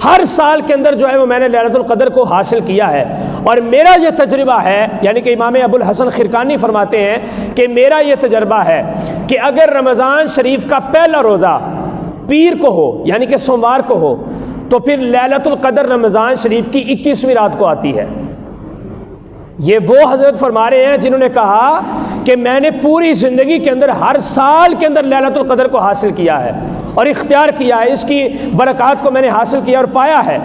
ہر سال کے اندر جو ہے وہ میں نے لیلۃ القدر کو حاصل کیا ہے۔ اور میرا یہ تجربہ ہے، یعنی کہ امام ابو الحسن خرقانی فرماتے ہیں کہ میرا یہ تجربہ ہے کہ اگر رمضان شریف کا پہلا روزہ پیر کو ہو یعنی کہ سوموار کو ہو تو پھر لیلۃ القدر رمضان شریف کی 21ویں رات کو آتی ہے۔ یہ وہ حضرت فرما رہے ہیں جنہوں نے کہا کہ میں نے پوری زندگی کے اندر ہر سال کے اندر لیلۃ القدر کو حاصل کیا ہے اور اختیار کیا ہے، اس کی برکات کو میں نے حاصل کیا اور پایا ہے۔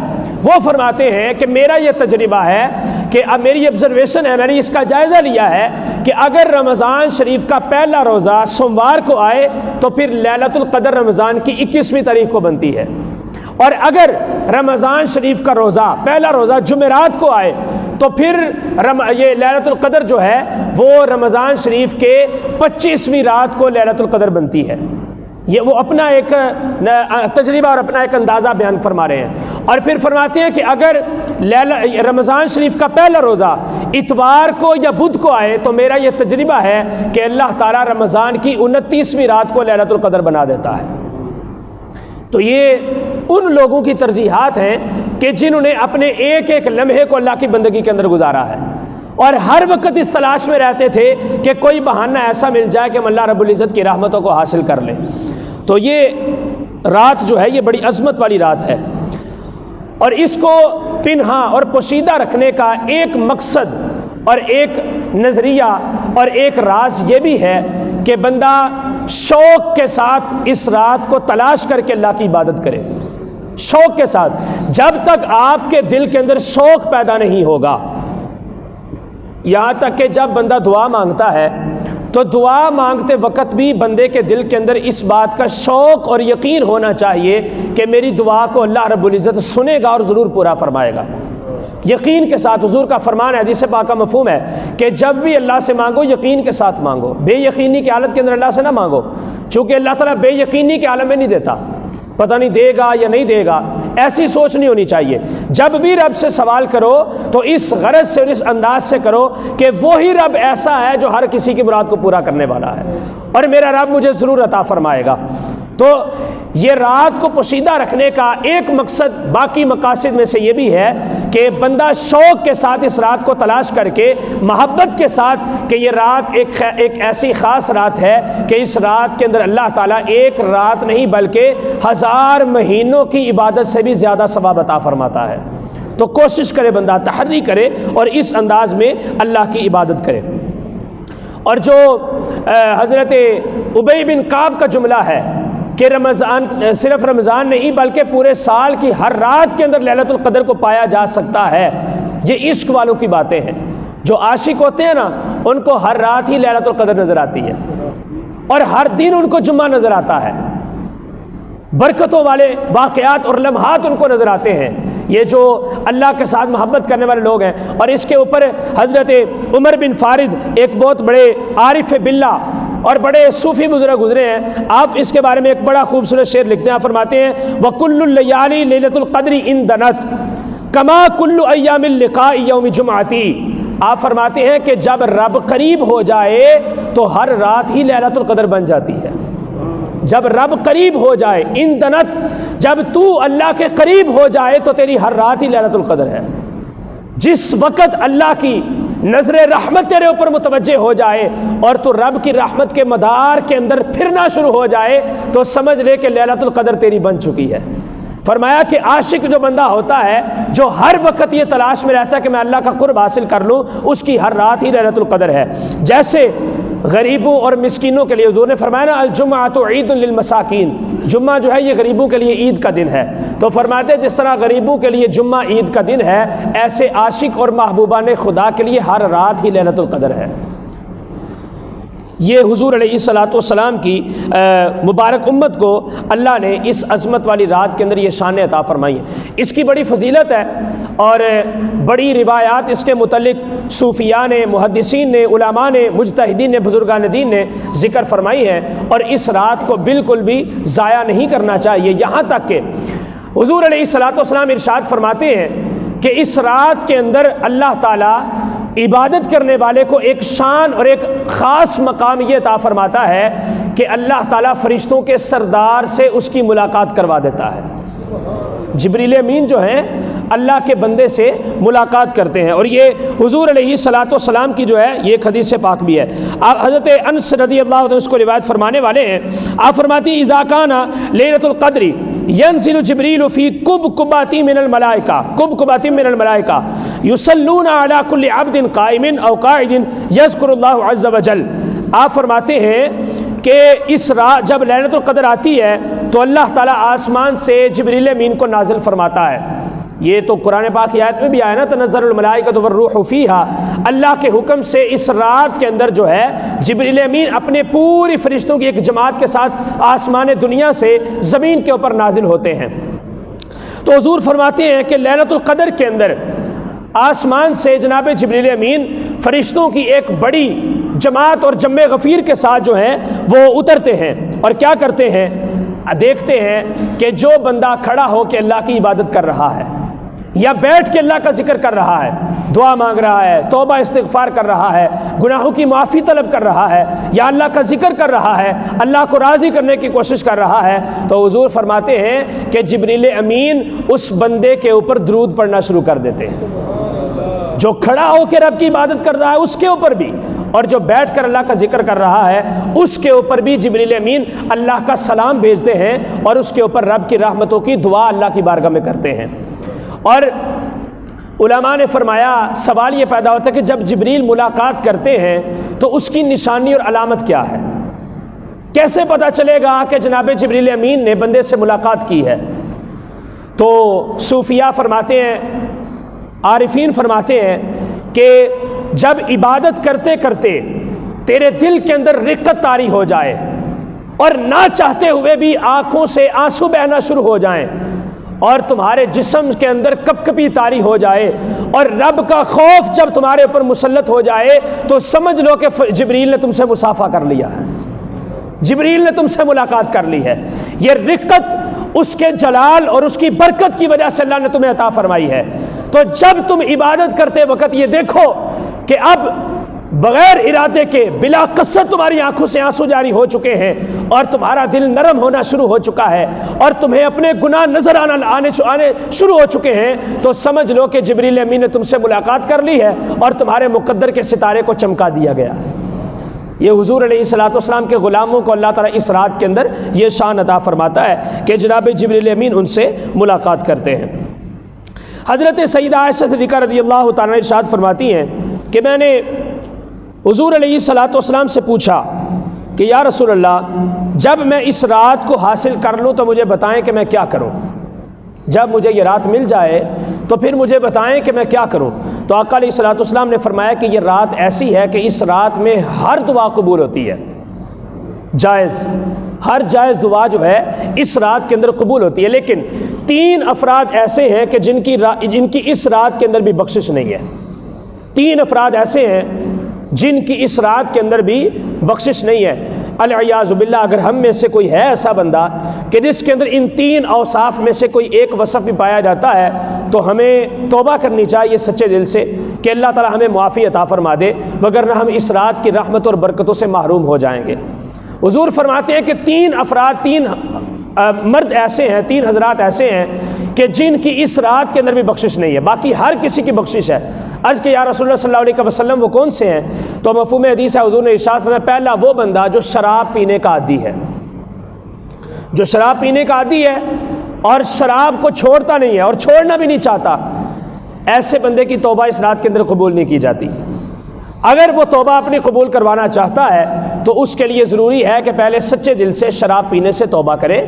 وہ فرماتے ہیں کہ میرا یہ تجربہ ہے کہ اب میری آبزرویشن ہے، میں نے اس کا جائزہ لیا ہے کہ اگر رمضان شریف کا پہلا روزہ سوموار کو آئے تو پھر لیلۃ القدر رمضان کی 21ویں تاریخ کو بنتی ہے، اور اگر رمضان شریف کا روزہ پہلا روزہ جمعرات کو آئے تو پھر یہ لیلۃ القدر جو ہے وہ رمضان شریف کے 25ویں رات کو لیلۃ القدر بنتی ہے۔ یہ وہ اپنا ایک تجربہ اور اپنا ایک اندازہ بیان فرما رہے ہیں۔ اور پھر فرماتے ہیں کہ اگر رمضان شریف کا پہلا روزہ اتوار کو یا بدھ کو آئے تو میرا یہ تجربہ ہے کہ اللہ تعالیٰ رمضان کی 29ویں رات کو لیلۃ القدر بنا دیتا ہے۔ تو یہ ان لوگوں کی ترجیحات ہیں کہ جنہوں نے اپنے ایک ایک لمحے کو اللہ کی بندگی کے اندر گزارا ہے، اور ہر وقت اس تلاش میں رہتے تھے کہ کوئی بہانہ ایسا مل جائے کہ ہم اللہ رب العزت کی رحمتوں کو حاصل کر لیں۔ تو یہ رات جو ہے یہ بڑی عظمت والی رات ہے، اور اس کو پنہاں اور پوشیدہ رکھنے کا ایک مقصد اور ایک نظریہ اور ایک راز یہ بھی ہے کہ بندہ شوق کے ساتھ اس رات کو تلاش کر کے اللہ کی عبادت کرے، شوق کے ساتھ۔ جب تک آپ کے دل کے اندر شوق پیدا نہیں ہوگا، یہاں تک کہ جب بندہ دعا مانگتا ہے تو دعا مانگتے وقت بھی بندے کے دل کے اندر اس بات کا شوق اور یقین ہونا چاہیے کہ میری دعا کو اللہ رب العزت سنے گا اور ضرور پورا فرمائے گا۔ یقین کے ساتھ، حضور کا فرمان ہے، حدیث پاک کا مفہوم ہے کہ جب بھی اللہ سے مانگو یقین کے ساتھ مانگو، بے یقینی کی حالت کے اندر اللہ سے نہ مانگو، چونکہ اللہ تعالیٰ بے یقینی کے عالم میں نہیں دیتا، پتہ نہیں دے گا یا نہیں دے گا، ایسی سوچ نہیں ہونی چاہیے۔ جب بھی رب سے سوال کرو تو اس غرض سے اور اس انداز سے کرو کہ وہی رب ایسا ہے جو ہر کسی کی مراد کو پورا کرنے والا ہے، اور میرا رب مجھے ضرور عطا فرمائے گا۔ تو یہ رات کو پوشیدہ رکھنے کا ایک مقصد باقی مقاصد میں سے یہ بھی ہے کہ بندہ شوق کے ساتھ اس رات کو تلاش کر کے، محبت کے ساتھ، کہ یہ رات ایک ایسی خاص رات ہے کہ اس رات کے اندر اللہ تعالیٰ ایک رات نہیں بلکہ 1000 مہینوں کی عبادت سے بھی زیادہ ثواب عطا فرماتا ہے۔ تو کوشش کرے بندہ، تحری کرے اور اس انداز میں اللہ کی عبادت کرے۔ اور جو حضرت ابی بن کعب کا جملہ ہے کہ رمضان صرف رمضان نہیں بلکہ پورے سال کی ہر رات کے اندر لیلۃ القدر کو پایا جا سکتا ہے، یہ عشق والوں کی باتیں ہیں۔ جو عاشق ہوتے ہیں نا ان کو ہر رات ہی لیلۃ القدر نظر آتی ہے اور ہر دن ان کو جمعہ نظر آتا ہے، برکتوں والے واقعات اور لمحات ان کو نظر آتے ہیں۔ یہ جو اللہ کے ساتھ محبت کرنے والے لوگ ہیں، اور اس کے اوپر حضرت عمر بن فارد ایک بہت بڑے عارف باللہ اور بڑے صوفی بزرگ گزرے ہیں، آپ اس کے بارے میں ایک بڑا خوبصورت شعر لکھتے ہیں، فرماتے ہیں وَكُلُّ اللَّيَالِ لَيْلَةُ الْقَدْرِ إِن دَنَتْ كَمَا كُلُّ أَيَّامِ اللِّقَاءِ يَوْمِ جُمْعَةِ۔ آپ فرماتے ہیں کہ جب رب قریب ہو جائے تو ہر رات ہی لیلۃ القدر بن جاتی ہے۔ جب رب قریب ہو جائے، ان دنت، جب تو اللہ کے قریب ہو جائے تو تیری ہر رات ہی لیلۃ القدر ہے۔ جس وقت اللہ کی نظر رحمت تیرے اوپر متوجہ ہو جائے اور تو رب کی رحمت کے مدار کے اندر پھرنا شروع ہو جائے تو سمجھ لے کہ لیلۃ القدر تیری بن چکی ہے۔ فرمایا کہ عاشق جو بندہ ہوتا ہے جو ہر وقت یہ تلاش میں رہتا ہے کہ میں اللہ کا قرب حاصل کر لوں، اس کی ہر رات ہی لیلۃ القدر ہے۔ جیسے غریبوں اور مسکینوں کے لیے حضور نے فرمایا نا الجمعۃ عید للمساکین، جمعہ جو ہے یہ غریبوں کے لیے عید کا دن ہے، تو فرماتے ہیں جس طرح غریبوں کے لیے جمعہ عید کا دن ہے، ایسے عاشق اور محبوبان خدا کے لیے ہر رات ہی لیلۃ القدر ہے۔ یہ حضور علیہ الصلوۃ والسلام کی مبارک امت کو اللہ نے اس عظمت والی رات کے اندر یہ شان عطا فرمائی ہے۔ اس کی بڑی فضیلت ہے اور بڑی روایات اس کے متعلق صوفیاء نے، محدثین نے، علماء نے، مجتہدین نے، بزرگان دین نے ذکر فرمائی ہے، اور اس رات کو بالکل بھی ضائع نہیں کرنا چاہیے، یہاں تک کہ حضور علیہ الصلوۃ والسلام ارشاد فرماتے ہیں کہ اس رات کے اندر اللہ تعالیٰ عبادت کرنے والے کو ایک شان اور ایک خاص مقام یہ عطا فرماتا ہے کہ اللہ تعالیٰ فرشتوں کے سردار سے اس کی ملاقات کروا دیتا ہے۔ جبریل امین جو ہیں اللہ کے بندے سے ملاقات کرتے ہیں، اور یہ حضور علیہ الصلوۃ والسلام کی جو ہے یہ ایک حدیث سے پاک بھی ہے۔ آپ حضرت انس رضی اللہ عنہ اس کو روایت فرمانے والے ہیں، آپ فرماتی ہیں اذا کان لیلۃ القدر ينزل جبریل فی کبکبات من الملائکہ، کبکبات من الملائکہ یصلون علی کل عبد قائم او قاعد یذکر اللہ عز وجل۔ آپ فرماتے ہیں کہ اس رات جب لیلۃ القدر آتی ہے تو اللہ تعالیٰ آسمان سے جبریل امین کو نازل فرماتا ہے۔ یہ تو قرآن پاک کی آیت میں بھی آیا نا تنزل الملائکۃ والروح فیہا، اللہ کے حکم سے اس رات کے اندر جو ہے جبریل امین اپنے پوری فرشتوں کی ایک جماعت کے ساتھ آسمان دنیا سے زمین کے اوپر نازل ہوتے ہیں۔ تو حضور فرماتے ہیں کہ لیلۃ القدر کے اندر آسمان سے جناب جبریل امین فرشتوں کی ایک بڑی جماعت اور جمع غفیر کے ساتھ جو ہیں وہ اترتے ہیں، اور کیا کرتے ہیں، دیکھتے ہیں کہ جو بندہ کھڑا ہو کے اللہ کی عبادت کر رہا ہے یا بیٹھ کے اللہ کا ذکر کر رہا ہے، دعا مانگ رہا ہے، توبہ استغفار کر رہا ہے، گناہوں کی معافی طلب کر رہا ہے، یا اللہ کا ذکر کر رہا ہے، اللہ کو راضی کرنے کی کوشش کر رہا ہے، تو حضور فرماتے ہیں کہ جبریل امین اس بندے کے اوپر درود پڑھنا شروع کر دیتے ہیں۔ جو کھڑا ہو کے رب کی عبادت کر رہا ہے اس کے اوپر بھی، اور جو بیٹھ کر اللہ کا ذکر کر رہا ہے اس کے اوپر بھی جبریل امین اللہ کا سلام بھیجتے ہیں اور اس کے اوپر رب کی رحمتوں کی دعا اللہ کی بارگاہ میں کرتے ہیں۔ اور علماء نے فرمایا سوال یہ پیدا ہوتا ہے کہ جب جبریل ملاقات کرتے ہیں تو اس کی نشانی اور علامت کیا ہے؟ کیسے پتہ چلے گا کہ جناب جبریل امین نے بندے سے ملاقات کی ہے؟ تو صوفیاء فرماتے ہیں، عارفین فرماتے ہیں کہ جب عبادت کرتے کرتے تیرے دل کے اندر رقت طاری ہو جائے اور نہ چاہتے ہوئے بھی آنکھوں سے آنسو بہنا شروع ہو جائیں اور تمہارے جسم کے اندر کپ کپی طاری ہو جائے اور رب کا خوف جب تمہارے اوپر مسلط ہو جائے تو سمجھ لو کہ جبریل نے تم سے مصافحہ کر لیا ہے، جبریل نے تم سے ملاقات کر لی ہے۔ یہ رقت اس کے جلال اور اس کی برکت کی وجہ سے اللہ نے تمہیں عطا فرمائی ہے۔ تو جب تم عبادت کرتے وقت یہ دیکھو کہ اب بغیر ارادے کے بلا قصد تمہاری آنکھوں سے آنسو جاری ہو چکے ہیں اور تمہارا دل نرم ہونا شروع ہو چکا ہے اور تمہیں اپنے گناہ نظر آنے شروع ہو چکے ہیں، تو سمجھ لو کہ جبریل امین نے تم سے ملاقات کر لی ہے اور تمہارے مقدر کے ستارے کو چمکا دیا گیا۔ یہ حضور علیہ الصلوۃ والسلام کے غلاموں کو اللہ تعالیٰ اس رات کے اندر یہ شان عطا فرماتا ہے کہ جناب جبریل امین ان سے ملاقات کرتے ہیں۔ حضرت سیدہ عائشہ صدیقہ رضی اللہ تعالیٰ ارشاد فرماتی ہیں کہ میں نے حضور علیہ الصلوۃ والسلام سے پوچھا کہ یا رسول اللہ جب میں اس رات کو حاصل کر لوں تو مجھے بتائیں کہ میں کیا کروں، جب مجھے یہ رات مل جائے تو پھر مجھے بتائیں کہ میں کیا کروں۔ تو آقا علیہ الصلوۃ والسلام نے فرمایا کہ یہ رات ایسی ہے کہ اس رات میں ہر دعا قبول ہوتی ہے، جائز، ہر جائز دعا جو ہے اس رات کے اندر قبول ہوتی ہے، لیکن 3 افراد ایسے ہیں کہ جن کی اس رات کے اندر بھی بخشش نہیں ہے۔ 3 افراد ایسے ہیں جن کی اس رات کے اندر بھی بخشش نہیں ہے۔ العیاذ باللہ، اگر ہم میں سے کوئی ہے ایسا بندہ کہ جس کے اندر ان 3 اوصاف میں سے کوئی ایک وصف بھی پایا جاتا ہے تو ہمیں توبہ کرنی چاہیے سچے دل سے کہ اللہ تعالی ہمیں معافی عطا فرما دے، وگرنہ ہم اس رات کی رحمت اور برکتوں سے محروم ہو جائیں گے۔ حضور فرماتے ہیں کہ 3 افراد، 3 مرد ایسے ہیں، 3 حضرات ایسے ہیں کہ جن کی اس رات کے اندر بھی بخشش نہیں ہے، باقی ہر کسی کی بخشش ہے۔ عرض کہ یا رسول اللہ صلی اللہ علیہ وسلم وہ کون سے ہیں؟ تو مفہوم حدیث ہے، حضور نے ارشاد فرمایا پہلا وہ بندہ جو شراب پینے کا عادی ہے، جو شراب پینے کا عادی ہے اور شراب کو چھوڑتا نہیں ہے اور چھوڑنا بھی نہیں چاہتا، ایسے بندے کی توبہ اس رات کے اندر قبول نہیں کی جاتی۔ اگر وہ توبہ اپنی قبول کروانا چاہتا ہے تو اس کے لیے ضروری ہے کہ پہلے سچے دل سے شراب پینے سے توبہ کرے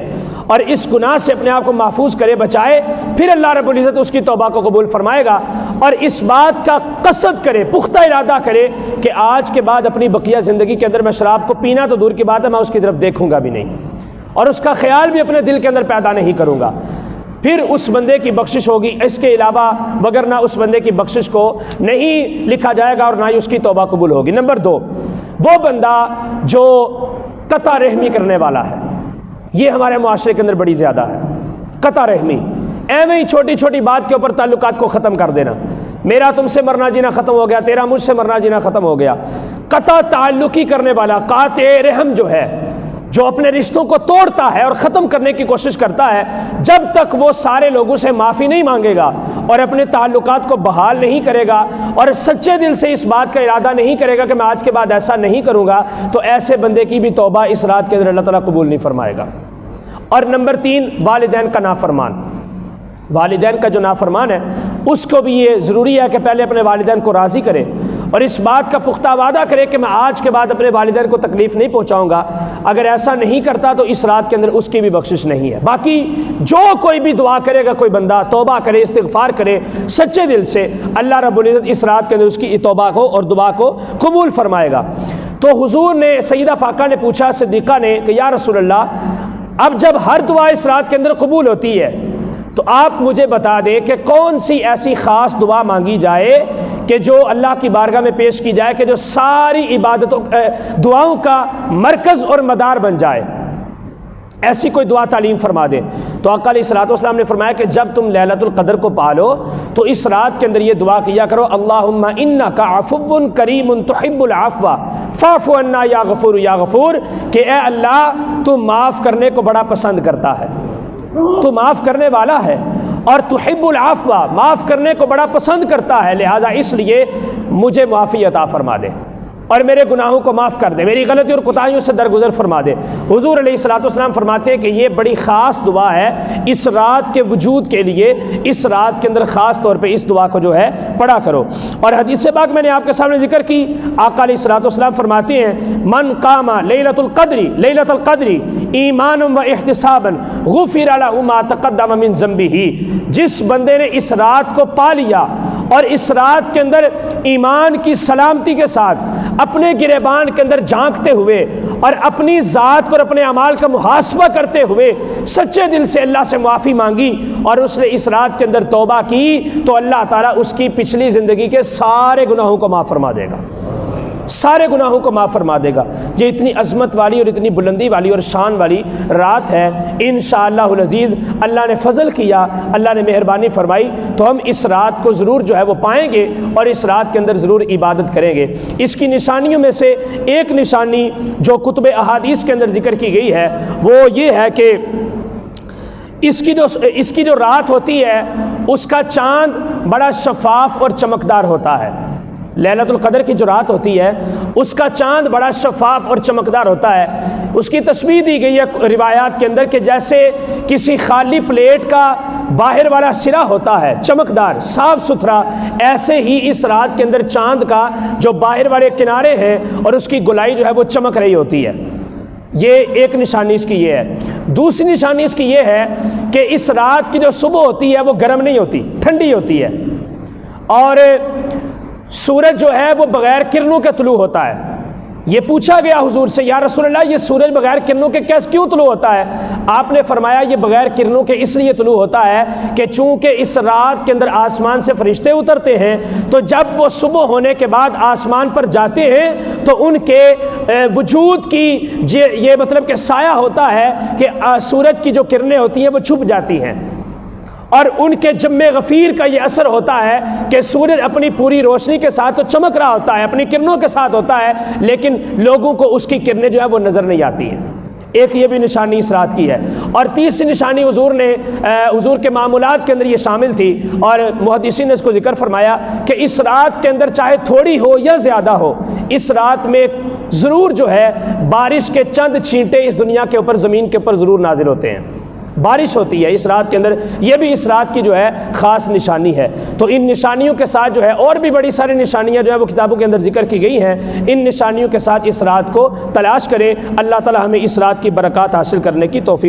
اور اس گناہ سے اپنے آپ کو محفوظ کرے، بچائے، پھر اللہ رب العزت اس کی توبہ کو قبول فرمائے گا۔ اور اس بات کا قصد کرے، پختہ ارادہ کرے کہ آج کے بعد اپنی بقیہ زندگی کے اندر میں شراب کو پینا تو دور کی بات ہے، میں اس کی طرف دیکھوں گا بھی نہیں اور اس کا خیال بھی اپنے دل کے اندر پیدا نہیں کروں گا، پھر اس بندے کی بخشش ہوگی۔ اس کے علاوہ وگرنہ اس بندے کی بخشش کو نہیں لکھا جائے گا اور نہ ہی اس کی توبہ قبول ہوگی۔ نمبر 2، وہ بندہ جو قطع رحمی کرنے والا ہے، یہ ہمارے معاشرے کے اندر بڑی زیادہ ہے۔ قطع رحمی، ایویں ہی چھوٹی چھوٹی بات کے اوپر تعلقات کو ختم کر دینا، میرا تم سے مرنا جینا ختم ہو گیا، تیرا مجھ سے مرنا جینا ختم ہو گیا۔ قطع تعلقی کرنے والا، قاطع رحم جو ہے، جو اپنے رشتوں کو توڑتا ہے اور ختم کرنے کی کوشش کرتا ہے، جب تک وہ سارے لوگوں سے معافی نہیں مانگے گا اور اپنے تعلقات کو بحال نہیں کرے گا اور سچے دل سے اس بات کا ارادہ نہیں کرے گا کہ میں آج کے بعد ایسا نہیں کروں گا، تو ایسے بندے کی بھی توبہ اس رات کے اندر اللہ تعالیٰ قبول نہیں فرمائے گا۔ اور نمبر 3، والدین کا نافرمان۔ والدین کا جو نافرمان ہے اس کو بھی یہ ضروری ہے کہ پہلے اپنے والدین کو راضی کرے اور اس بات کا پختہ وعدہ کرے کہ میں آج کے بعد اپنے والدین کو تکلیف نہیں پہنچاؤں گا۔ اگر ایسا نہیں کرتا تو اس رات کے اندر اس کی بھی بخشش نہیں ہے۔ باقی جو کوئی بھی دعا کرے گا، کوئی بندہ توبہ کرے، استغفار کرے سچے دل سے، اللہ رب العزت اس رات کے اندر اس کی توبہ کو اور دعا کو قبول فرمائے گا۔ تو حضور نے، سیدہ پاکہ نے پوچھا صدیقہ نے کہ یا رسول اللہ، اب جب ہر دعا اس رات کے اندر قبول ہوتی ہے تو آپ مجھے بتا دیں کہ کون سی ایسی خاص دعا مانگی جائے کہ جو اللہ کی بارگاہ میں پیش کی جائے کہ جو ساری عبادتوں، دعاؤں کا مرکز اور مدار بن جائے، ایسی کوئی دعا تعلیم فرما دیں۔ تو آقا علیہ الصلوۃ والسلام نے فرمایا کہ جب تم لیلۃ القدر کو پالو تو اس رات کے اندر یہ دعا کیا کرو، اللہم انک عفو کریم تحب العفو فاعف عنا یا غفور یا غفور، کہ اے اللہ تو معاف کرنے کو بڑا پسند کرتا ہے، تو معاف کرنے والا ہے اور تحب العفو، معاف کرنے کو بڑا پسند کرتا ہے، لہٰذا اس لیے مجھے معافی عطا فرما دے اور میرے گناہوں کو معاف کر دے، میری غلطی اور کوتاہیوں سے درگزر فرما دے۔ حضور علیہ الصلوۃ والسلام فرماتے ہیں کہ یہ بڑی خاص دعا ہے اس رات کے وجود کے لیے، اس رات کے اندر خاص طور پہ اس دعا کو جو ہے پڑھا کرو۔ اور حدیث پاک میں نے آپ کے سامنے ذکر کی، آقا علیہ الصلوۃ والسلام فرماتے ہیں من قام لیلۃ القدر ایمانا و احتسابا غفر له ما تقدم من ذنبہ، جس بندے نے اس رات کو پا لیا اور اس رات کے اندر ایمان کی سلامتی کے ساتھ اپنے گریبان کے اندر جھانکتے ہوئے اور اپنی ذات اور اپنے اعمال کا محاسبہ کرتے ہوئے سچے دل سے اللہ سے معافی مانگی اور اس نے اس رات کے اندر توبہ کی، تو اللہ تعالیٰ اس کی پچھلی زندگی کے سارے گناہوں کو معاف فرما دے گا، سارے گناہوں کو معاف فرما دے گا۔ یہ اتنی عظمت والی اور اتنی بلندی والی اور شان والی رات ہے۔ انشاءاللہ العزیز اللہ نے فضل کیا، اللہ نے مہربانی فرمائی تو ہم اس رات کو ضرور جو ہے وہ پائیں گے اور اس رات کے اندر ضرور عبادت کریں گے۔ اس کی نشانیوں میں سے ایک نشانی جو کتب احادیث کے اندر ذکر کی گئی ہے وہ یہ ہے کہ اس کی جو رات ہوتی ہے اس کا چاند بڑا شفاف اور چمکدار ہوتا ہے۔ لیلۃ القدر کی جو رات ہوتی ہے اس کا چاند بڑا شفاف اور چمکدار ہوتا ہے۔ اس کی تشبیہ دی گئی ہے روایات کے اندر کہ جیسے کسی خالی پلیٹ کا باہر والا سرا ہوتا ہے چمکدار صاف ستھرا، ایسے ہی اس رات کے اندر چاند کا جو باہر والے کنارے ہیں اور اس کی گولائی جو ہے وہ چمک رہی ہوتی ہے۔ یہ ایک نشانی اس کی یہ ہے۔ دوسری نشانی اس کی یہ ہے کہ اس رات کی جو صبح ہوتی ہے وہ گرم نہیں ہوتی، ٹھنڈی ہوتی ہے، اور سورج جو ہے وہ بغیر کرنوں کے طلوع ہوتا ہے۔ یہ پوچھا گیا حضور سے، یا رسول اللہ یہ سورج بغیر کرنوں کے کیوں طلوع ہوتا ہے؟ آپ نے فرمایا یہ بغیر کرنوں کے اس لیے طلوع ہوتا ہے کہ چونکہ اس رات کے اندر آسمان سے فرشتے اترتے ہیں، تو جب وہ صبح ہونے کے بعد آسمان پر جاتے ہیں تو ان کے وجود کی یہ مطلب کہ سایہ ہوتا ہے کہ سورج کی جو کرنیں ہوتی ہیں وہ چھپ جاتی ہیں، اور ان کے جم غفیر کا یہ اثر ہوتا ہے کہ سورج اپنی پوری روشنی کے ساتھ تو چمک رہا ہوتا ہے، اپنی کرنوں کے ساتھ ہوتا ہے، لیکن لوگوں کو اس کی کرنیں جو ہے وہ نظر نہیں آتی ہیں۔ ایک یہ بھی نشانی اس رات کی ہے۔ اور تیسری نشانی حضور کے معمولات کے اندر یہ شامل تھی، اور محدثین نے اس کو ذکر فرمایا کہ اس رات کے اندر چاہے تھوڑی ہو یا زیادہ ہو، اس رات میں ضرور جو ہے بارش کے چند چھینٹے اس دنیا کے اوپر، زمین کے اوپر ضرور نازل ہوتے ہیں، بارش ہوتی ہے اس رات کے اندر۔ یہ بھی اس رات کی جو ہے خاص نشانی ہے۔ تو ان نشانیوں کے ساتھ جو ہے اور بھی بڑی ساری نشانیاں جو ہے وہ کتابوں کے اندر ذکر کی گئی ہیں، ان نشانیوں کے ساتھ اس رات کو تلاش کریں۔ اللہ تعالی ہمیں اس رات کی برکات حاصل کرنے کی توفیق